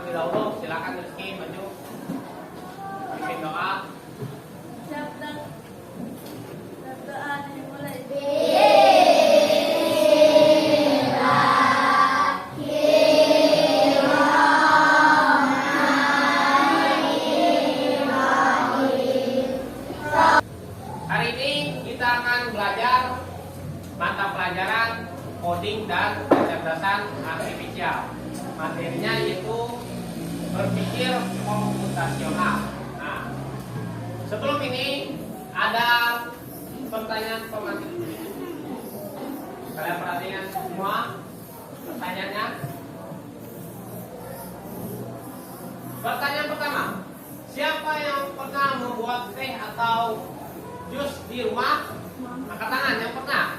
terlebih dahulu. Silakan Rizky maju. Bikin doa. Siap dan doa dimulai. Hari ini kita akan belajar mata pelajaran coding dan kecerdasan artifisial. Materinya yaitu berpikir komputasional. Nah, sebelum ini ada pertanyaan pematik. Kalian perhatikan semua pertanyaannya. Pertanyaan pertama, siapa yang pernah membuat teh atau jus di rumah? Angkat tangan yang pernah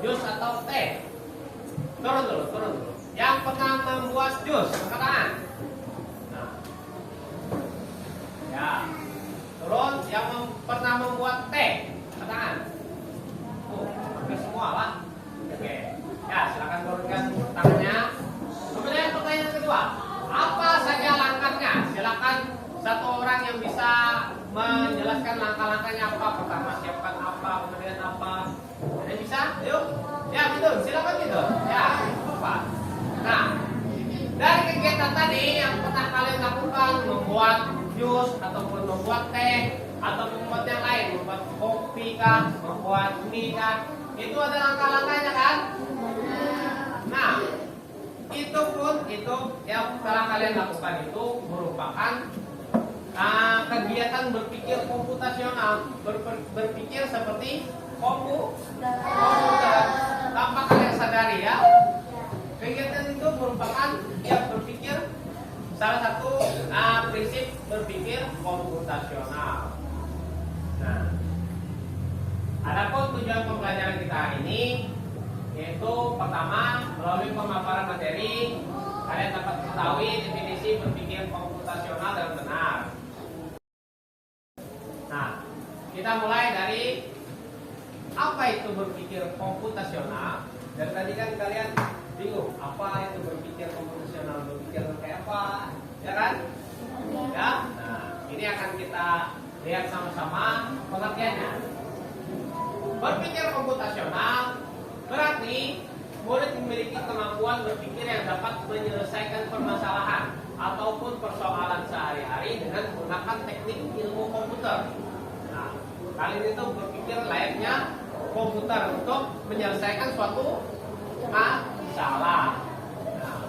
jus atau teh. Turun dulu. Yang pernah membuat jus, angkat tangan. Nah. Ya. Turun. Yang pernah membuat teh, angkat tangan. Hampir semua lah. Oke. Ya, silakan turunkan tangannya. Kemudian pertanyaan kedua, apa saja langkahnya? Silakan satu orang yang bisa menjelaskan langkah-langkahnya apa. Pertama siapkan apa, kemudian apa. Ada bisa? Yuk. Ya, gitu. Silakan gitu. Ya, apa? Nah, dari kegiatan tadi yang pernah kalian lakukan, membuat jus ataupun membuat teh atau membuat yang lain, membuat kopi kah, membuat mie kah, itu ada langkah-langkahnya kan? Nah, itu yang telah kalian lakukan itu merupakan kegiatan berpikir komputasional, berpikir seperti komputer tanpa kalian sadari ya. Kegiatan itu merupakan yang berpikir salah satu prinsip berpikir komputasional. Nah, adapun tujuan pembelajaran kita hari ini yaitu pertama melalui pemaparan materi kalian dapat mengetahui definisi berpikir komputasional dengan benar. Nah, kita mulai dari apa itu berpikir komputasional. Dan tadi kan kalian bingung apa itu berpikir komputasional, berpikir kayak apa, ya kan? Ya. Nah, ini akan kita lihat sama-sama pengertiannya. Berpikir komputasional berarti murid memiliki kemampuan berpikir yang dapat menyelesaikan permasalahan ataupun persoalan sehari-hari dengan menggunakan teknik ilmu komputer. Nah, kalian itu berpikir layaknya komputer untuk menyelesaikan suatu masalah. Nah,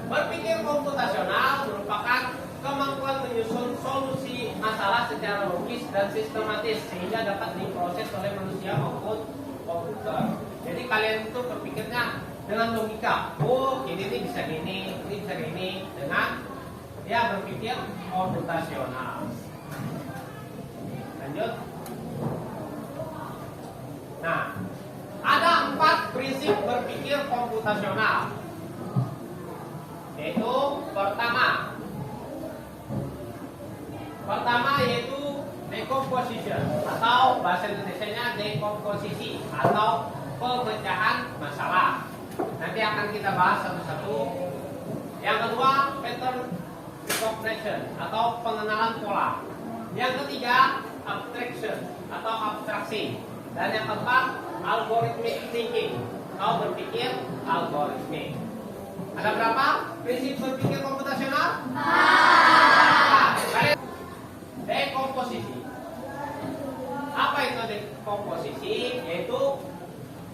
berpikir komputasional merupakan kemampuan menyusun solusi masalah secara logis dan sistematis sehingga dapat diproses oleh manusia maupun komputer. Jadi kalian itu berpikirnya dengan logika. Oh, ini bisa gini, ini bisa gini, dengan ya berpikir komputasional. Lanjut. Nah, ada 4 prinsip berpikir komputasional. Yaitu pertama yaitu decomposition atau bahasa Indonesianya dekomposisi atau pemecahan masalah. Nanti akan kita bahas satu-satu. Yang kedua, pattern recognition atau pengenalan pola. Yang ketiga, abstraction atau abstraksi. Dan yang keempat, algorithmic thinking atau berpikir algoritmik. Ada berapa prinsip berpikir komputasional? Dekomposisi. Apa itu dekomposisi? Yaitu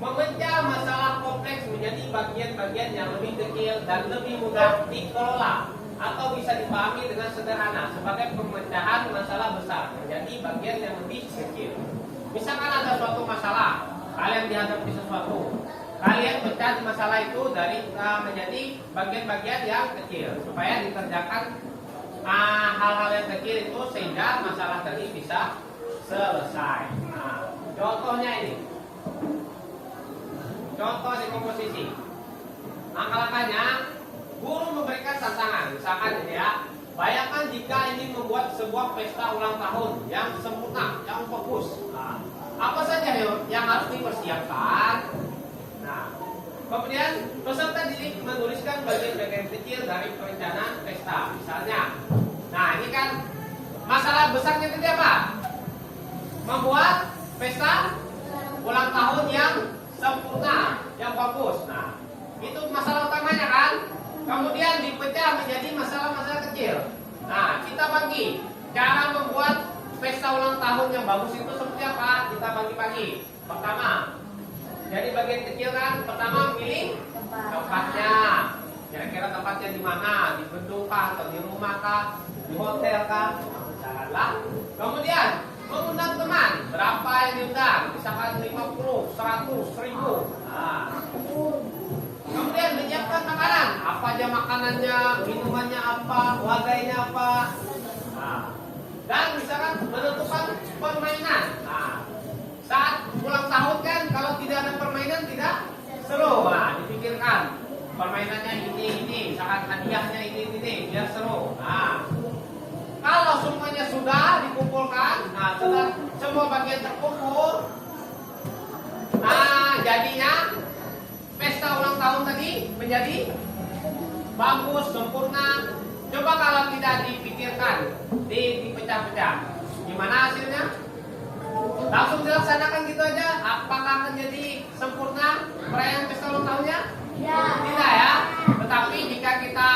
memecah masalah kompleks menjadi bagian-bagian yang lebih kecil dan lebih mudah dikelola atau bisa dipahami dengan sederhana sebagai pemecahan masalah besar menjadi bagian yang lebih kecil. Misalkan ada suatu masalah, kalian dihadapi sesuatu, kalian pecah masalah itu dari menjadi bagian-bagian yang kecil supaya dikerjakan hal-hal yang kecil itu sehingga masalah tadi bisa selesai. Nah, contohnya ini. Contoh dekomposisi. Langkah-langkahnya, guru memberikan tantangan. Misalkan ini ya, bayangkan jika ingin membuat sebuah pesta ulang tahun yang sempurna, yang fokus. Nah, apa saja yang harus dipersiapkan? Nah, kemudian peserta didik menuliskan bagian-bagian kecil dari perencanaan pesta. masalah besarnya tadi apa? Membuat pesta ulang tahun yang sempurna, yang bagus. Nah, itu masalah utamanya kan. Kemudian dipecah menjadi masalah-masalah kecil. Nah, kita bagi cara membuat pesta ulang tahun yang bagus itu seperti apa? Kita bagi-bagi. Pertama, jadi bagian kecil kan. Pertama pilih tempatnya. Kira-kira tempatnya di mana? Di gedung kah? Atau di rumah kah? Di hotel kah? Janganlah. Kemudian mengundang teman. Berapa yang diundang? Misalkan 50, 100, 1000. Nah. Kemudian menyiapkan makanan. Apa aja makanannya, minumannya apa, wadahnya apa. Nah. Dan misalkan menentukan permainan. Nah, saat ulang tahun kan kalau tidak ada permainan tidak seru. Nah, dipikirkan permainannya ini, misalkan hadiahnya ini, biar seru. Nah, kalau semuanya sudah dikumpulkan, nah setelah semua bagian terkumpul, nah jadinya pesta ulang tahun tadi menjadi bagus, sempurna. Coba kalau tidak dipikirkan, dipecah-pecah, gimana hasilnya? Langsung dilaksanakan gitu aja, apakah akan jadi sempurna perayaan pesta ulang tahunnya? Tidak ya. Tetapi jika kita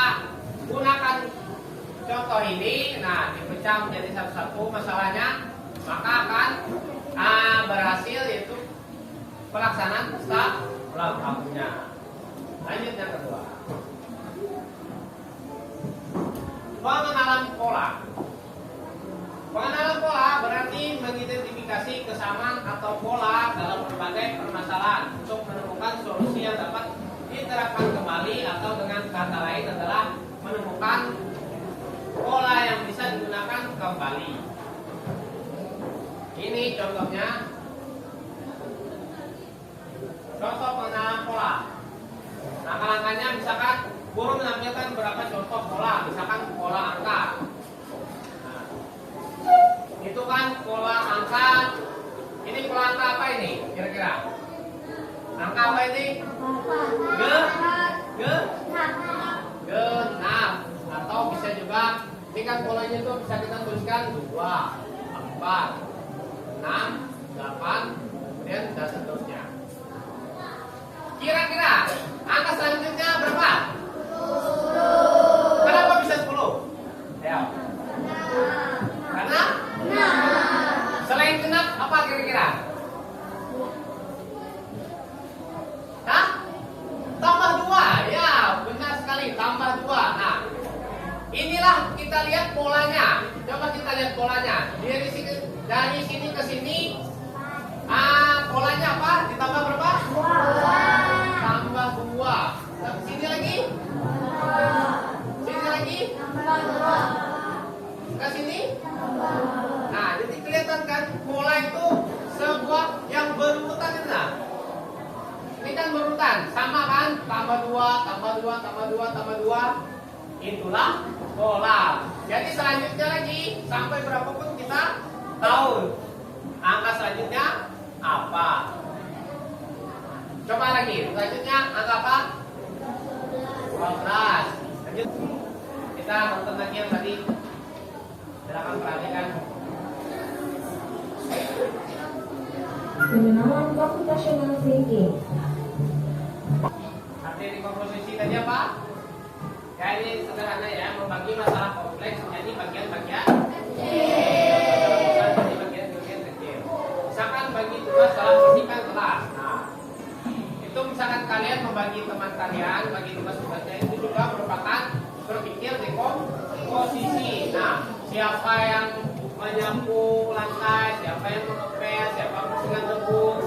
gunakan contoh ini, nah dipecah menjadi satu-satu masalahnya, maka akan berhasil yaitu pelaksanaan pesta ulang tahunnya. Lanjut yang kedua, pengenalan pola. Pengenalan pola berarti mengidentifikasi kesamaan atau pola dalam berbagai permasalahan untuk menemukan solusi yang dapat diterapkan kembali, atau dengan kata lain adalah menemukan pola yang bisa digunakan kembali. Ini contohnya, contoh pengenalan pola. Langkah-langkahnya misalkan guru menampilkan beberapa contoh pola, misalkan pola angka. Nah, itu kan pola angka. Ini pola angka apa ini kira-kira? Angka apa ini? Genap. Atau bisa juga, ini kan polanya itu bisa kita tuliskan 2, 4, 6, 8, kemudian dan seterusnya. Kira-kira angka selanjutnya berapa? 10. Kenapa bisa 10? Ya. Karena selain genap apa kira-kira? Hah? Tambah 2. Ya, benar sekali, tambah 2. Nah, inilah kita lihat polanya. Coba kita lihat polanya. Dari sini ke sini, polanya apa? Ditambah berapa? 2. Tambah 2. Sini lagi? Sini lagi? Ke sini? Nah, jadi kelihatan kan pola itu sebuah yang berurutan itu. Nah, ini kan berurutan, sama kan? Tambah 2, tambah 2, tambah 2, tambah 2. Itulah pola. Jadi selanjutnya lagi, sampai berapapun kita tahu angka selanjutnya apa. Coba lagi, selanjutnya angka apa? 12. Lanjut. Kita nonton lagi yang tadi. Silakan perhatikan. Pengenalan computational thinking. Arti komposisi tadi apa? Ya, ini sederhana ya, membagi masalah kompleks menjadi bagian-bagian jadi bagian-bagian kecil. Misalkan bagi tugas dalam fisika kelas. Nah, itu misalkan kalian membagi teman kalian, bagi tugas-tugasnya, itu juga merupakan berpikir di komposisi. Nah, siapa yang menyapu lantai, siapa yang mengepel, siapa yang membersihkan debu,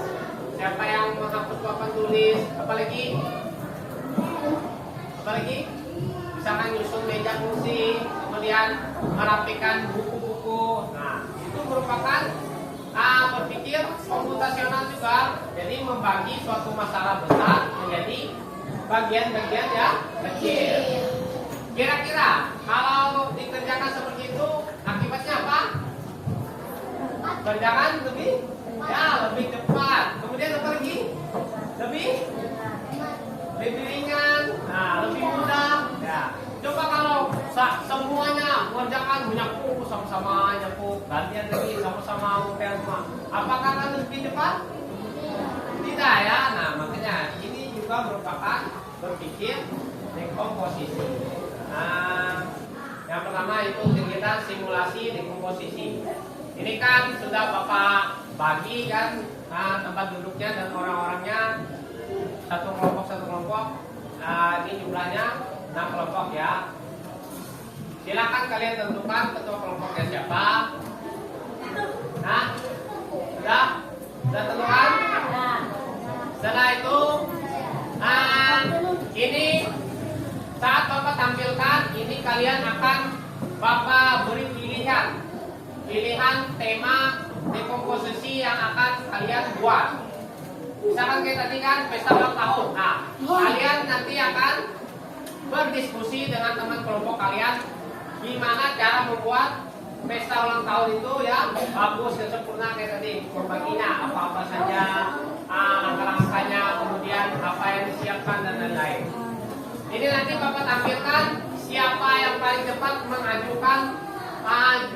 siapa yang menghapus papan tulis, apalagi misalkan nyusun meja kursi, kemudian merapikan buku-buku. Nah, itu merupakan berpikir komputasional juga. Jadi membagi suatu masalah besar menjadi bagian-bagian yang kecil. Kira-kira kalau dikerjakan seperti itu, akibatnya apa? Kerjakan lebih cepat. Kemudian apa lagi? Lebih ringan, nah lebih mudah. Ya, coba kalau semuanya mengerjakan menyapu sama-sama nyapu, gantian lagi sama-sama ngepel rumah. Apakah akan lebih cepat? Tidak ya. Nah makanya ini juga merupakan berpikir dekomposisi. Nah, yang pertama itu kegiatan simulasi dekomposisi. Ini kan sudah Bapak bagi kan tempat duduknya dan orang-orangnya satu kelompok. Ini jumlahnya 6 kelompok ya. Silakan kalian tentukan ketua kelompoknya siapa. Nah, sudah tentukan. Setelah itu, ini saat Bapak tampilkan, ini kalian akan Bapak beri pilihan tema dekomposisi yang akan kalian buat. Misalkan kayak tadi kan pesta ulang tahun. Nah, kalian nanti akan berdiskusi dengan teman kelompok kalian gimana cara membuat pesta ulang tahun itu yang bagus dan sempurna kayak tadi. Membaginya apa-apa saja, langkah-langkahnya, kemudian apa yang disiapkan dan lain-lain. Ini nanti Bapak tampilkan siapa yang paling cepat mengajukan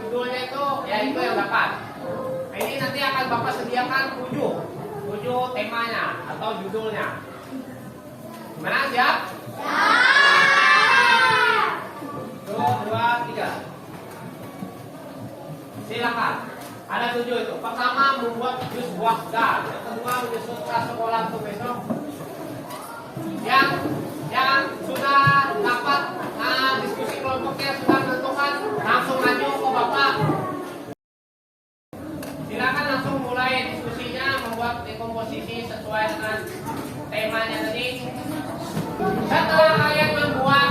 judulnya itu, ya itu yang dapat. Nah, ini nanti akan Bapak sediakan 7 temanya atau judulnya. Gimana, siap? Siap. 1, 2, 3. Silakan. Ada 7 itu. Pertama membuat jus buah segar. Yang kedua menyusun tas sekolah untuk besok. Yang sudah dapat diskusi kelompoknya sudah menentukan, langsung maju ke Bapak. Silakan langsung mulai diskusinya membuat dekomposisi sesuai dengan temanya tadi. Setelah kalian membuat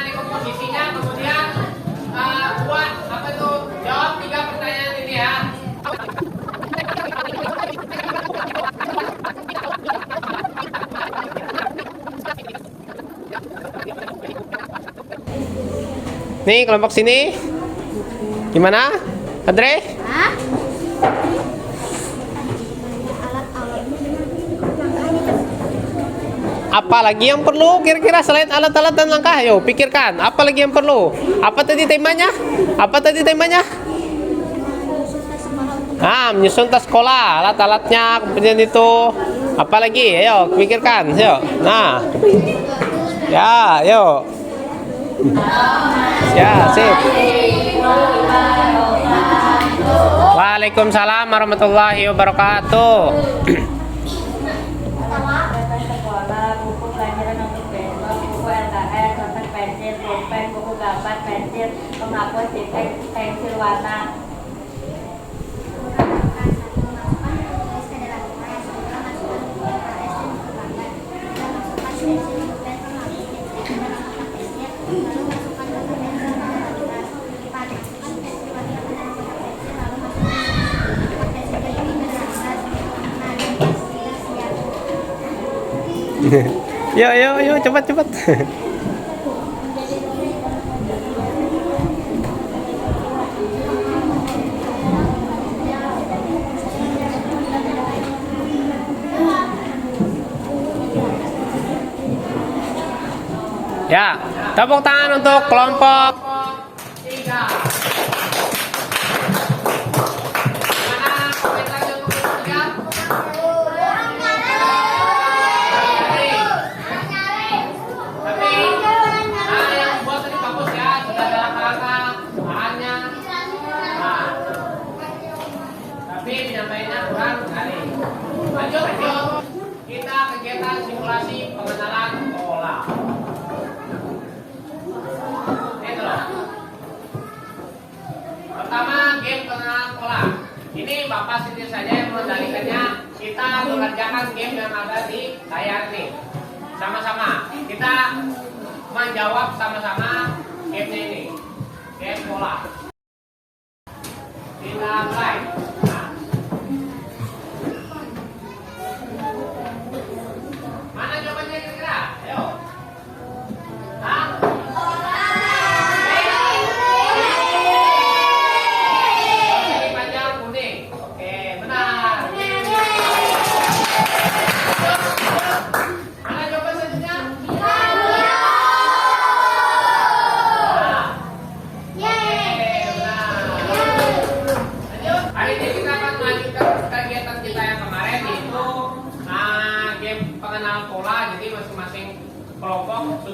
dekomposisinya, kemudian buat apa itu? Jawab 3 pertanyaan ini ya. Nih kelompok sini. Gimana? Andre? Apa lagi yang perlu kira-kira selain alat-alat dan langkah? Ayo pikirkan, apa lagi yang perlu? Apa tadi temanya? Menyusun tas sekolah, alat-alatnya, kemudian itu apa lagi? Ayo pikirkan, ayo. Nah, ya, ayo. Ya, sip. Waalaikumsalam warahmatullahi wabarakatuh. Buku pelajaran untuk besok, buku LKS, noten pensil, pulpen, buku gambar, pensil, penghapus, titik, pensil warna. Yo, cepat. Ya, tepuk tangan untuk kelompok 3. Mana komentarnya untuk kelompok 3? Tapi yang buat tadi bagus ya, sudah ada langkah-langkah bahannya. Nah, tapi penyampaiannya kurang sekali. Lanjut. Kita kegiatan simulasi pengenalan pola. Pertama, game pengenalan pola. Ini Bapak sendiri saja yang mengendalikannya. Kita mengerjakan game yang ada di layar ini. Sama-sama. Kita menjawab sama-sama gamenya ini. Game pola. Kita mulai. Nah. Mana jawabannya kira-kira? Ayo. Hah? Yeay.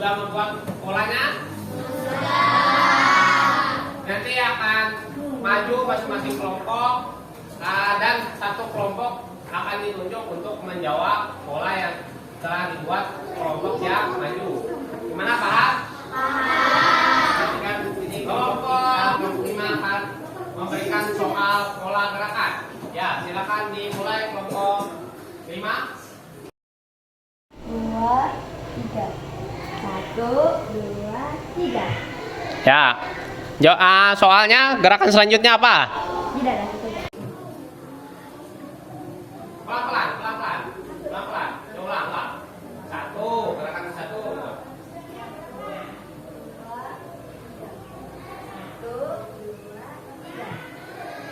Sudah membuat polanya? Nanti akan maju masing-masing kelompok dan satu kelompok akan ditunjuk untuk menjawab pola yang telah dibuat kelompok yang maju. Gimana, paham? Perhatikan ini kelompok 5 akan memberikan soal pola gerakan. Ya, silakan dimulai kelompok 5. 2, 3. 1, 2, 3. Ya. Soalnya gerakan selanjutnya apa? Tidak ada itu. Pelan-pelan. Ulang. 1, gerakan 1.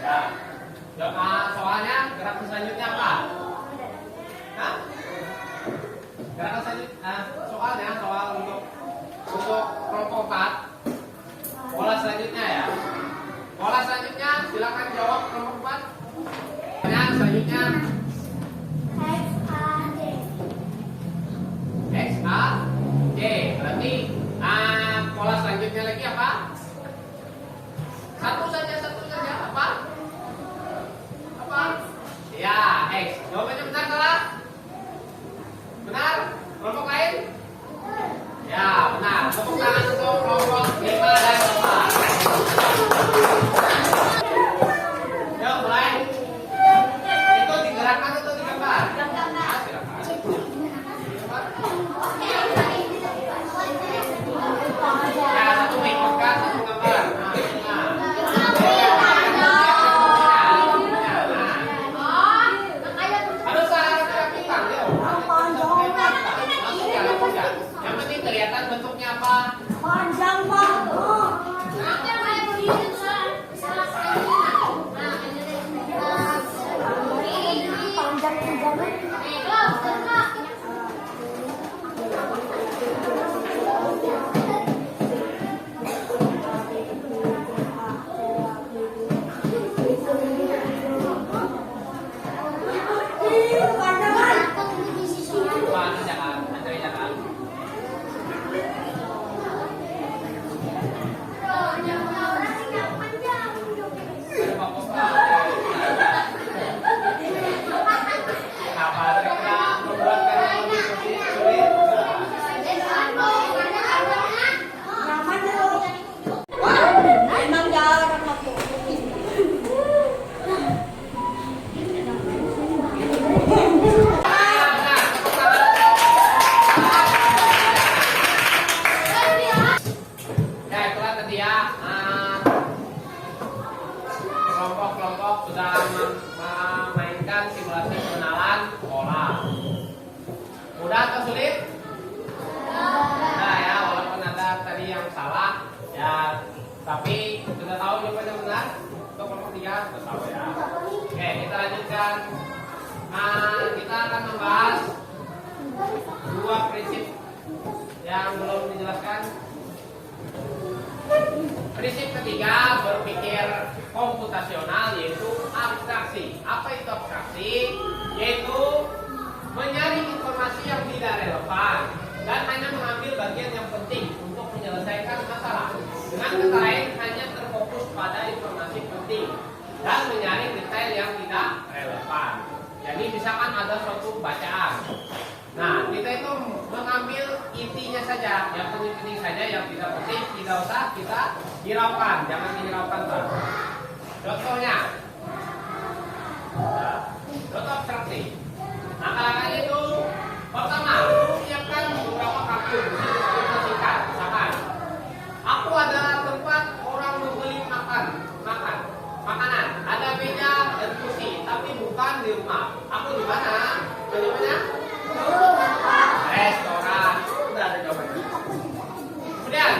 Ya. Soalnya gerakan selanjutnya apa? Hah? Gerakan selanjutnya soal untuk kelompok 4. Pola selanjutnya ya. Pola selanjutnya silakan jawab kelompok 4. Pertanyaan selanjutnya X, A, J. Berarti pola selanjutnya lagi apa? Satu saja apa? Ya, X. Jawabannya benar salah? Benar? Kelompok lain? Ya, benar. Tepuk tangan untuk kelompok 5 dan 4. Yuk, mulai. Itu digerakkan atau digambar? Silakan. Ya, satu mengikutkan, satu gambar. Yang penting kelihatan bentuknya apa? Panjang banget. Kelompok-kelompok sudah memainkan simulasi pengenalan pola. Mudah atau sulit? Nah ya, walaupun ada tadi yang salah ya, tapi sudah tahu jawabannya benar. Untuk kelompok 3 sudah tahu ya. Oke, kita lanjutkan. Kita akan membahas 2 prinsip yang belum dijelaskan. Prinsip ketiga berpikir komputasional, yaitu abstraksi. Apa itu abstraksi? Yaitu menyaring informasi yang tidak relevan dan hanya mengambil bagian yang penting untuk menyelesaikan masalah. Dengan kata lain, hanya terfokus pada informasi penting dan menyaring detail yang tidak relevan. Jadi misalkan ada suatu bacaan, nah kita itu mengambil intinya saja, yang penting-penting saja, yang tidak penting tidak usah kita hiraukan, jangan dihiraukan Pak. Contohnya, contoh abstraksi. Langkah-langkahnya itu pertama, siapkan beberapa kartu disingkat. Misalkan, aku adalah tempat orang membeli makanan. Ada meja dan kursi, tapi bukan di rumah. Aku di mana? Jawabannya? Restoran. Sudah ada jawabannya. Kemudian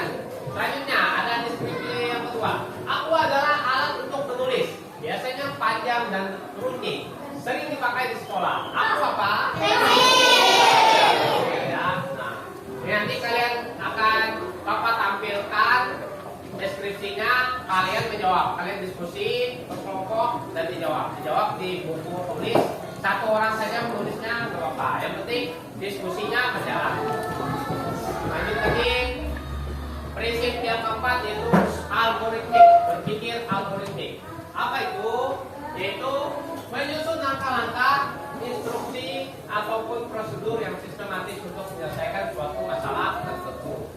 selanjutnya ada deskripsi yang kedua. Aku adalah alat untuk menulis. Biasanya panjang dan running. Sering dipakai di sekolah. Aku apa? Ya. Nah, nanti kalian akan Bapak tampilkan deskripsinya. Kalian menjawab. Kalian diskusi berkelompok dan dijawab. Dijawab di buku tulis satu orang saja menulisnya nggak apa-apa. Yang penting diskusinya berjalan. Lanjut lagi. Prinsip yang keempat yaitu algoritmik, berpikir algoritmik. Apa itu? Yaitu menyusun langkah-langkah, instruksi ataupun prosedur yang sistematis untuk menyelesaikan suatu masalah tertentu.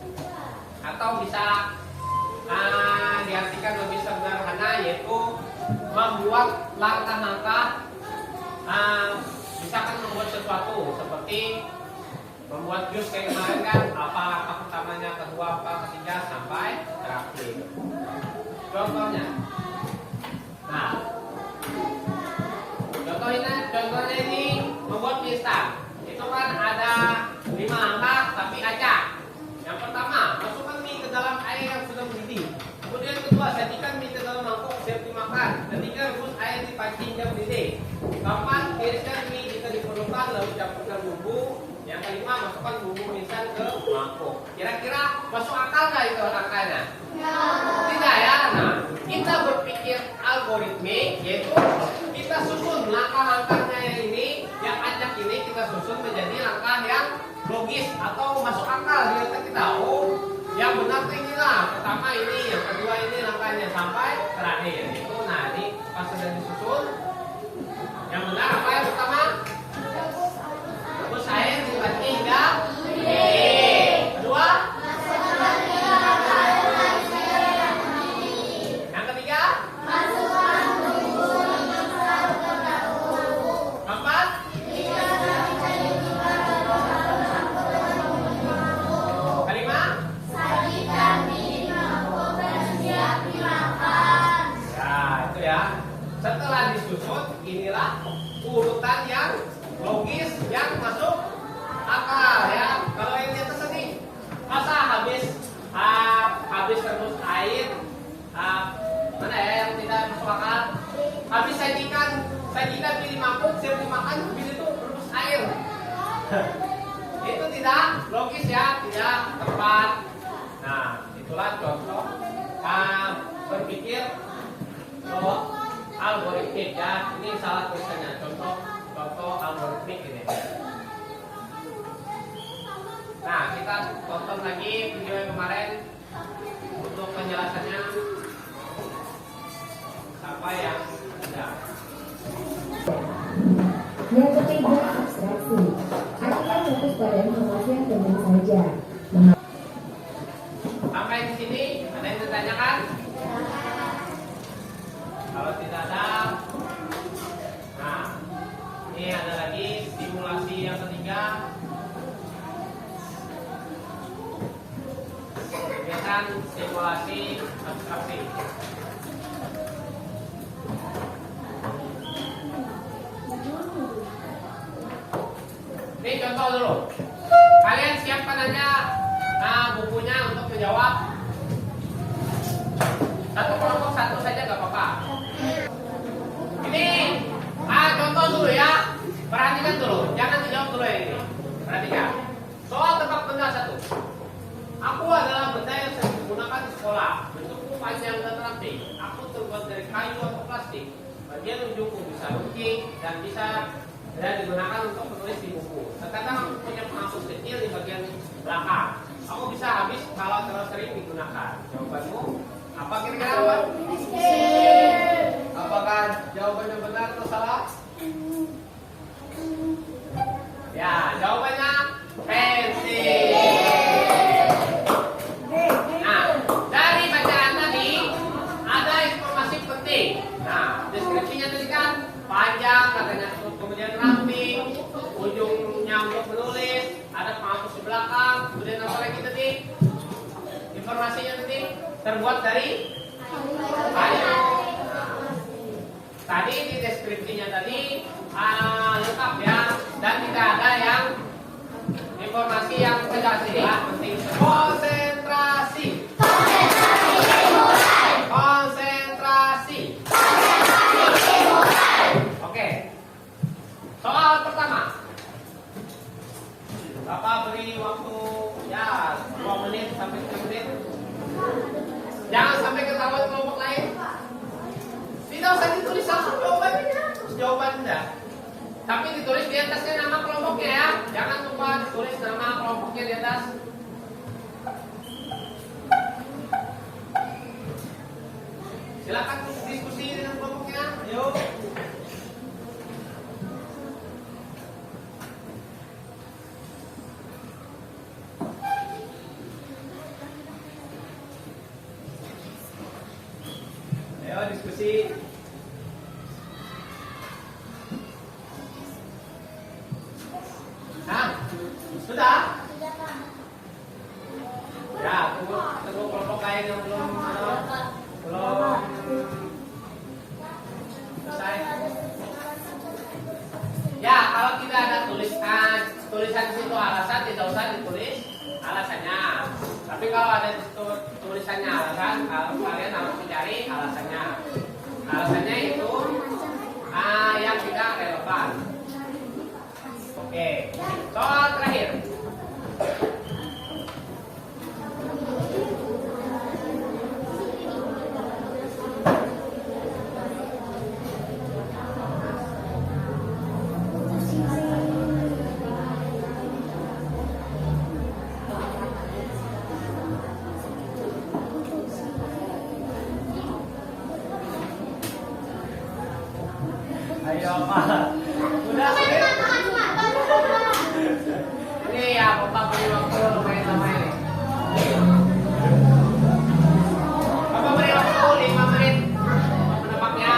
Atau bisa diartikan lebih sederhana yaitu membuat langkah-langkah, misalkan membuat sesuatu seperti membuat jus kayak kemarin kan, apa langkah pertamanya, kedua, apa, ketiga sampai terakhir. Contohnya, nah, contohnya ini membuat mie instan. Itu kan ada 5 langkah tapi acak. Yang pertama, masukkan mie ke dalam air yang sudah mendidih. Kemudian kedua, sajikan mie ke dalam mangkok siap dimakan. Ketiga, rebus air di panci hingga mendidih. Keempat, tiriskan mie jika diperlukan lalu campurkan bumbu. Yang kelima, masukkan bumbu mie instan ke mangkok. Kira-kira masuk akal nggak itu langkahnya? Tidak ya. Nah, kita berpikir algoritmik yaitu kita susun langkah-langkahnya yang ini, yang acak ini kita susun menjadi langkah yang logis atau masuk akal. Kita tahu yang benar itu inilah, pertama ini, yang kedua ini langkahnya sampai terakhir. Itu nah ini pas sudah disusun, yang benar apa yang pertama? Rebus air di panci hingga mendidih. Kedua, yang ketiga, keempat, kelima, ya itu ya. Setelah disusun, inilah urutan yang logis yang masuk akal ya. Kalau yang di atas ini, masa habis rebus air, mana ya yang tidak masuk akal? Habis sajikan mie di mangkuk, siap dimakan, habis itu rebus air. Itu tidak logis ya, tidak tepat. Nah, itulah contoh berpikir algoritmik ya. Ini salah tulisannya, contoh algoritmik ini. Nah, kita tonton lagi video yang kemarin untuk penjelasannya apa yang ada. Yang ketiga, abstraksi. Artikan fokus pada informasi yang penting saja. Sampai di sini ada yang ditanyakan? Kalau tidak ada, nah ini ada lagi simulasi yang ketiga. Kegiatan simulasi abstraksi. Ini contoh dulu. Kalian siapkan aja bukunya untuk menjawab. Satu kelompok satu saja nggak apa-apa. Ini contoh dulu ya. Perhatikan dulu, jangan dijawab dulu yang ini. Perhatikan. Soal tebak benda satu. Aku adalah benda yang sering digunakan di sekolah. Bentukku panjang dan rapi. Aku terbuat dari kayu atau plastik. Bagian ujungku bisa lukis dan bisa digunakan untuk menulis di buku. Terkadang aku punya penghapus kecil di bagian belakang. Aku bisa habis kalau terlalu sering digunakan. Jawabanmu apa kira-kira? Apakah jawabannya benar atau salah? Ya, jawabannya pensil. Nah, dari bacaan tadi ada informasi penting. Nah, deskripsinya tadi kan panjang, katanya kemudian rapi, ujungnya untuk menulis, ada penghapus di belakang, kemudian apa lagi tadi? Informasinya tadi terbuat dari kayu. Tadi di deskripsinya tadi lengkap ya, dan tidak ada yang informasi yang tegas ya. Penting konsentrasi. Konsentrasi. Oke. Soal pertama. Bapak beri waktu ya 2 menit sampai 3 menit. Jangan sampai ketahuan kelompok lain. Tidak usah ditulis langsung jawabannya, terus jawabannya. Tapi ditulis di atasnya nama kelompoknya ya. Jangan lupa ditulis nama kelompoknya di atas. Silakan diskusi dengan kelompoknya. Yuk. Ayo diskusi. Nah, sudah? Ya, tunggu kelompok lain yang belum selesai. Ya, kalau tidak ada tulisan di situ alasan, tidak usah ditulis alasannya. Tapi kalau ada tulisannya alasan, kalian harus mencari alasannya. Alasannya itu yang tidak relevan. Oke, soal terakhir. Ayo Pak, udah ini ya Bapak beri waktu lumayan lama ini. Bapak beri waktu 5 menit menebaknya.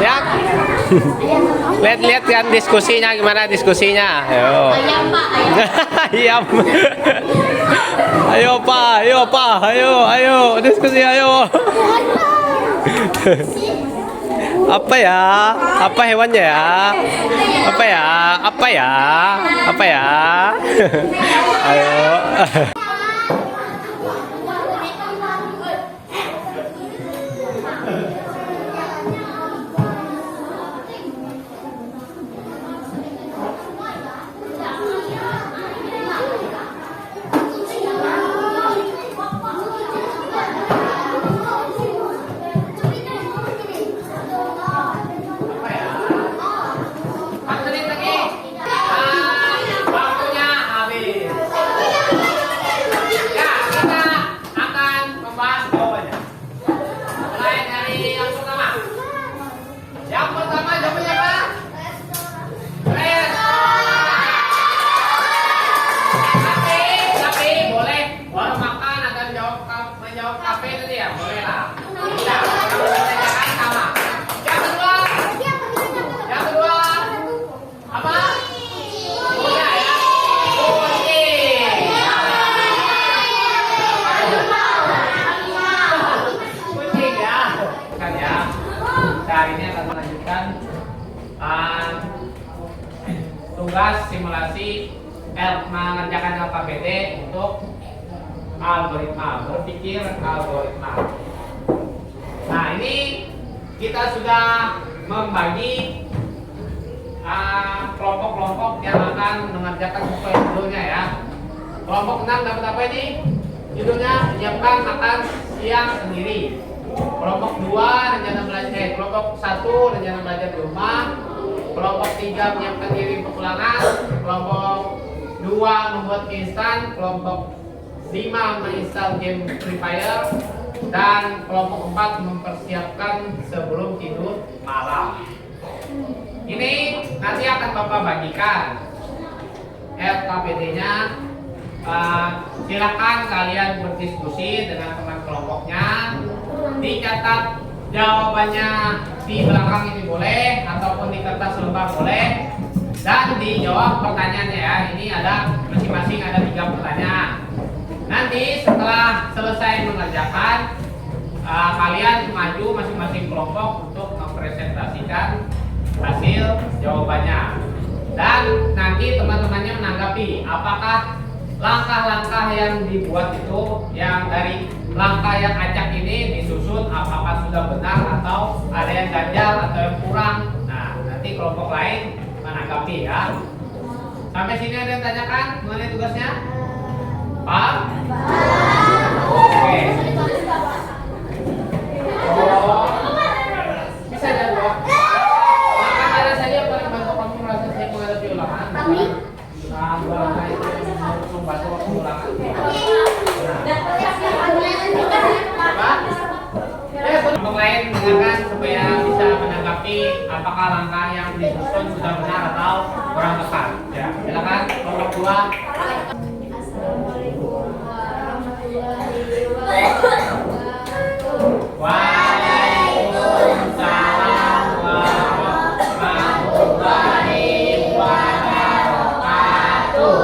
Ya. Lihat-lihat kan diskusinya gimana diskusinya. Ayo. Ayam Pak, ayam. Ayam. Ayo Pak, ayo diskusi ayo. Apa ya? Apa hewannya ya? Apa ya? Ayo. Tugas simulasi mengerjakan LKPD untuk algoritma, berpikir algoritma. Nah, ini kita sudah membagi kelompok-kelompok yang akan mengerjakan sesuai judulnya ya. Kelompok 6 dapat apa ini? Judulnya menyiapkan makan siang sendiri. Kelompok 2 rencana belajar, kelompok 1 rencana belajar di rumah. Kelompok 3 menyiapkan diri pepulangan. Kelompok 2 membuat mie instan. Kelompok 5 menginstal game Free Fire. Dan kelompok 4 mempersiapkan sebelum tidur malam. Ini nanti akan Bapak bagikan LKPD-nya. Silakan kalian berdiskusi dengan teman kelompoknya. Dicatat jawabannya di belakang ini boleh, ataupun di kertas lembar boleh, dan dijawab pertanyaannya ya. Ini ada masing-masing ada 3 pertanyaan. Nanti setelah selesai mengerjakan, kalian maju masing-masing kelompok untuk mempresentasikan hasil jawabannya. Dan nanti teman-temannya menanggapi apakah langkah-langkah yang dibuat itu, yang dari langkah yang acak ini disusun, apakah sudah benar atau ada yang ganjal atau yang kurang. Nah, Nanti kelompok lain menanggapi ya. Sampai sini ada yang tanyakan mengenai tugasnya? Paham? Oke. Oh, bisa jawab. Maka ada saja yang paling bantu kamu merasa saya menghadapi ulangan. Nah, ulangan itu membantu waktu ulangan. Apa? Kelompok lain dengarkan supaya bisa menanggapi apakah langkah yang disusun sudah benar atau kurang tepat. Ya, silakan kelompok 2. Assalamualaikum warahmatullahi wabarakatuh. Waalaikumsalam warahmatullahi wabarakatuh.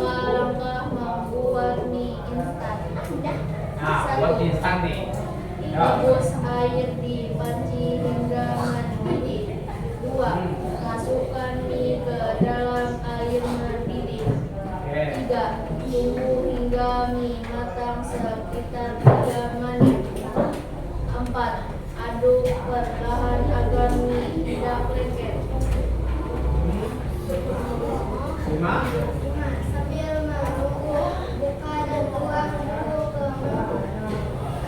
Langkah membuat mie instan. Nah, buat mie instan nih. Rebus air di panci hingga mendidih. 2. Masukkan mie ke dalam air mendidih. 3. Tunggu hingga mie matang sekitar 3 menit. 4. Aduk perlahan agar mie tidak lengket. 5. Sambil menunggu, buka dan tuang dulu ke mangkuk.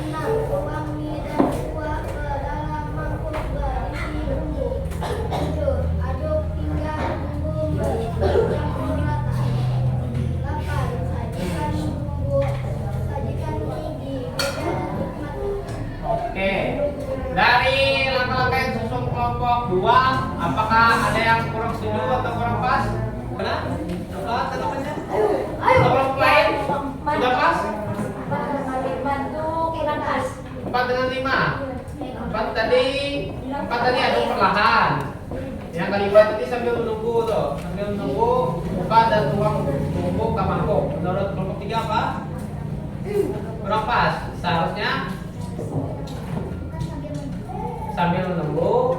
6. Tuang mie dan kuah ke dalam mangkuk berisi bumbu. 7. Aduk hingga bumbu bercampur rata. 8. Sajikan mie di meja dan nikmati. Oke. Dari langkah-langkah yang susun kelompok 2, apakah ada yang kurang setuju atau kurang pas? Benar? Apa tanggapannya? Atau kelompok lain? Sudah pas? Bantu kurang pas. 4 dengan 5. 4 tadi aduk perlahan. Yang kelima tadi sambil menunggu tuh, sambil menunggu buka dan tuang bumbu ke mangkuk. Menurut kelompok 3 apa? Kurang pas. Seharusnya sambil menunggu.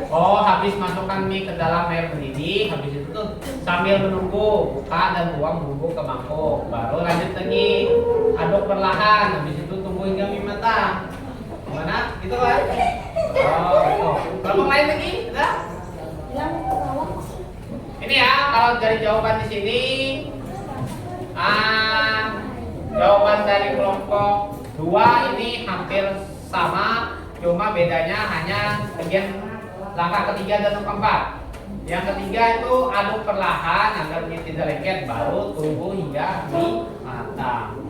Oh, habis masukkan mie ke dalam air mendidih, habis itu tuh sambil menunggu buka dan tuang bumbu ke mangkuk. Baru lanjut lagi aduk perlahan, habis itu tunggu hingga mie matang. Gimana? Gitu kan? Oh, gitu. Kelompok lain lagi? Udah? Ini ya, kalau dari jawaban di sini, jawaban dari kelompok 2 ini hampir sama, cuma bedanya hanya bagian langkah ketiga dan keempat. Yang ketiga itu aduk perlahan agar mie tidak lengket, baru tunggu hingga mie matang.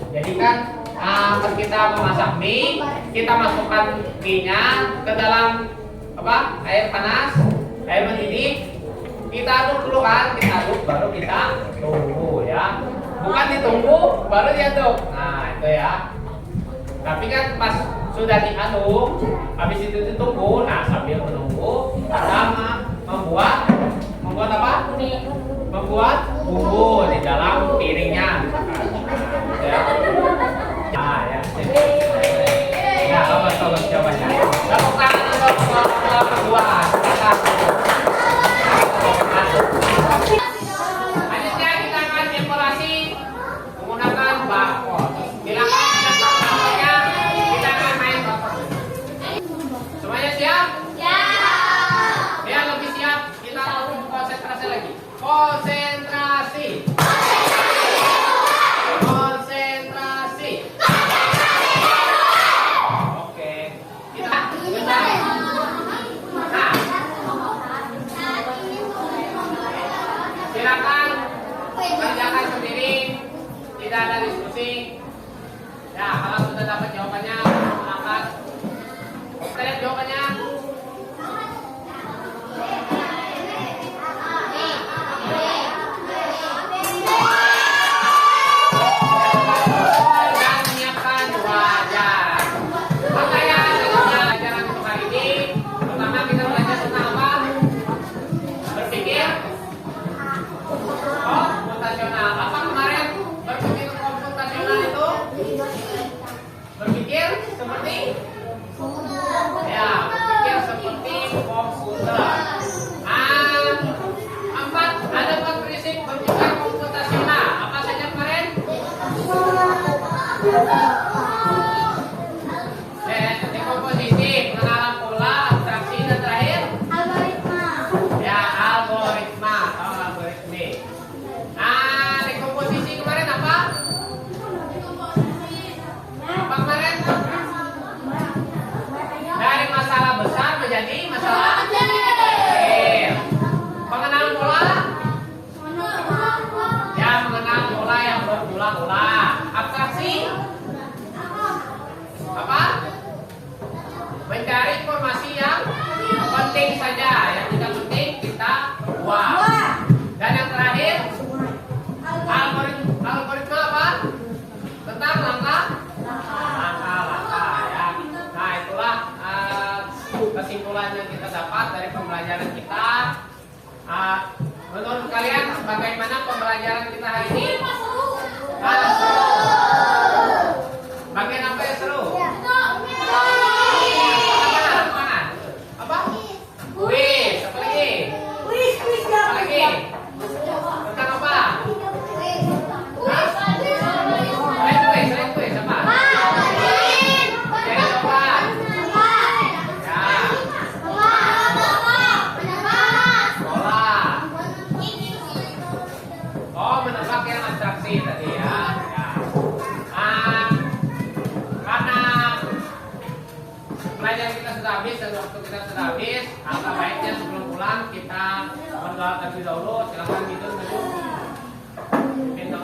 Jadi kan pas kita memasak mie, kita masukkan mie-nya ke dalam air panas, air mendidih. Kita aduk dulu kan, kita aduk baru kita tunggu ya. Bukan ditunggu baru diaduk. Nah, itu ya. Tapi kan pas sudah diaduk, habis itu ditunggu. Nah, sambil menunggu kita membuat apa? Membuat bumbu di dalam piringnya. Nah, ya. Nah, ya. Ya, apa jawabannya? Tepuk tangan untuk kelompok 2. Selanjutnya kita akan evaluasi menggunakan barcode. Bila kalian sudah tahu barcode-nya, kita akan main barcode. Semuanya siap? Siap. Biar lebih siap, kita langsung konsentrasi lagi. Konsentrasi. Konsentrasi. Oke. Kita silakan kerjakan sendiri, tidak ada diskusi. Ya, kalau sudah dapat jawabannya, silakan. Kita lihat jawabannya. Dan menyiapkan wajan. Makanya dalam pelajaran untuk hari ini, pertama kita belajar tentang apa? Berpikir komputasional. Apa kemarin berpikir komputasional itu? Berpikir Dekomposisi, pengenalan pola, abstraksi, dan terakhir Algoritma. ya algoritma atau algoritmi. Nah, dekomposisi kemarin apa? Apa kemarin? Dari masalah besar menjadi masalah kecil. Pengenalan pola? Ya, mengenal pola yang berulang-ulang. Abstraksi? Apa? Mencari informasi yang penting saja, yang tidak penting kita buang. Dan yang terakhir, algoritma apa? Tentang langkah-langkah ya. Nah, itulah kesimpulan yang kita dapat dari pembelajaran kita. Menurut kalian bagaimana pembelajaran kita hari ini? Seru. Bagian apa yang seru? Apa? Kuis. Apa lagi? Apa lagi? Tentang apa? Selain kuis apa? Jadi coba. Ya. Sekolah. Oh, menebak yang abstraksi tadi ya. Ya. Karena pelajaran kita sudah habis dan waktu kita sudah habis, alangkah baiknya sebelum pulang kita berdoa terlebih dahulu. Silakan tidur dulu. Minta